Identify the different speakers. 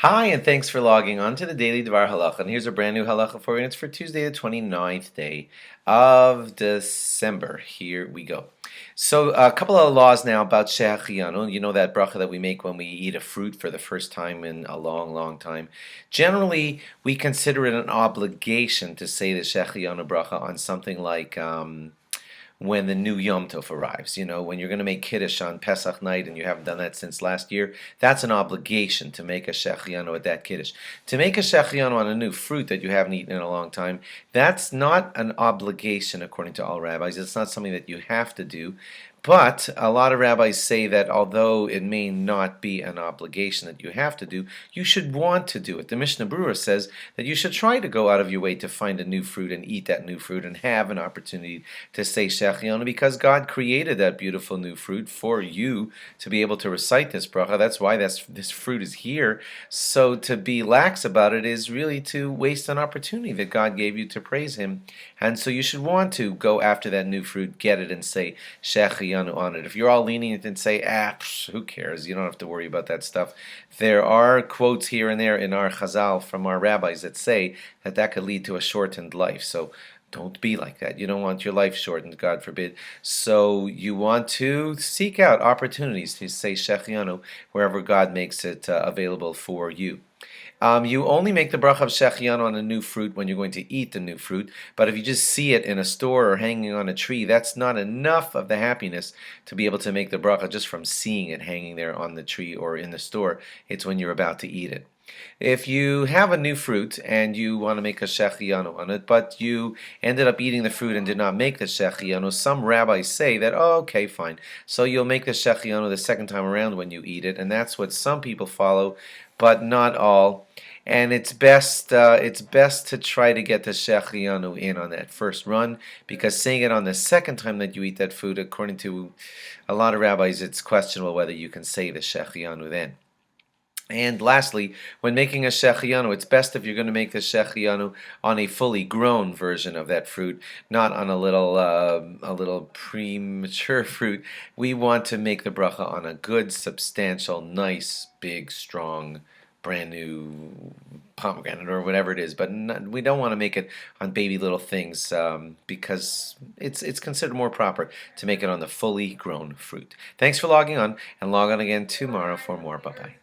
Speaker 1: Hi, and thanks for logging on to the Daily DVAR Halacha. And here's a brand new halacha for you, and it's for Tuesday, the 29th day of December. Here we go. So, a couple of laws now about Shehecheyanu. You know that bracha that we make when we eat a fruit for the first time in a long, long time. Generally, we consider it an obligation to say the Shehecheyanu bracha on something like when the new Yom Tov arrives. You know, when you're going to make Kiddush on Pesach night and you haven't done that since last year, that's an obligation to make a Shehecheyanu at that Kiddush. To make a Shehecheyanu on a new fruit that you haven't eaten in a long time, that's not an obligation according to all rabbis. It's not something that you have to do. But a lot of rabbis say that although it may not be an obligation that you have to do, you should want to do it. The Mishnah Berurah says that you should try to go out of your way to find a new fruit and eat that new fruit and have an opportunity to say Shehecheyanu because God created that beautiful new fruit for you to be able to recite this bracha. That's why this fruit is here. So to be lax about it is really to waste an opportunity that God gave you to praise Him. And so you should want to go after that new fruit, get it, and say Shehecheyanu on it. If you're all lenient and say, who cares? You don't have to worry about that stuff. There are quotes here and there in our Chazal from our rabbis that say that that could lead to a shortened life. So don't be like that. You don't want your life shortened, God forbid. So you want to seek out opportunities to say Shehecheyanu wherever God makes it available for you. You only make the bracha of Shehecheyanu on a new fruit when you're going to eat the new fruit, but if you just see it in a store or hanging on a tree, that's not enough of the happiness to be able to make the bracha just from seeing it hanging there on the tree or in the store. It's when you're about to eat it. If you have a new fruit and you want to make a Shehecheyanu on it, but you ended up eating the fruit and did not make the Shehecheyanu, some rabbis say that, oh, okay, fine. So you'll make the Shehecheyanu the second time around when you eat it, and that's what some people follow, but not all. And it's best to try to get the Shehecheyanu in on that first run, because saying it on the second time that you eat that food, according to a lot of rabbis, it's questionable whether you can say the Shehecheyanu then. And lastly, when making a Shehecheyanu, it's best if you're going to make the Shehecheyanu on a fully grown version of that fruit, not on a little premature fruit. We want to make the bracha on a good, substantial, nice, big, strong, brand new pomegranate or whatever it is, but we don't want to make it on baby little things because it's considered more proper to make it on the fully grown fruit. Thanks for logging on, and log on again tomorrow for more. Bye-bye.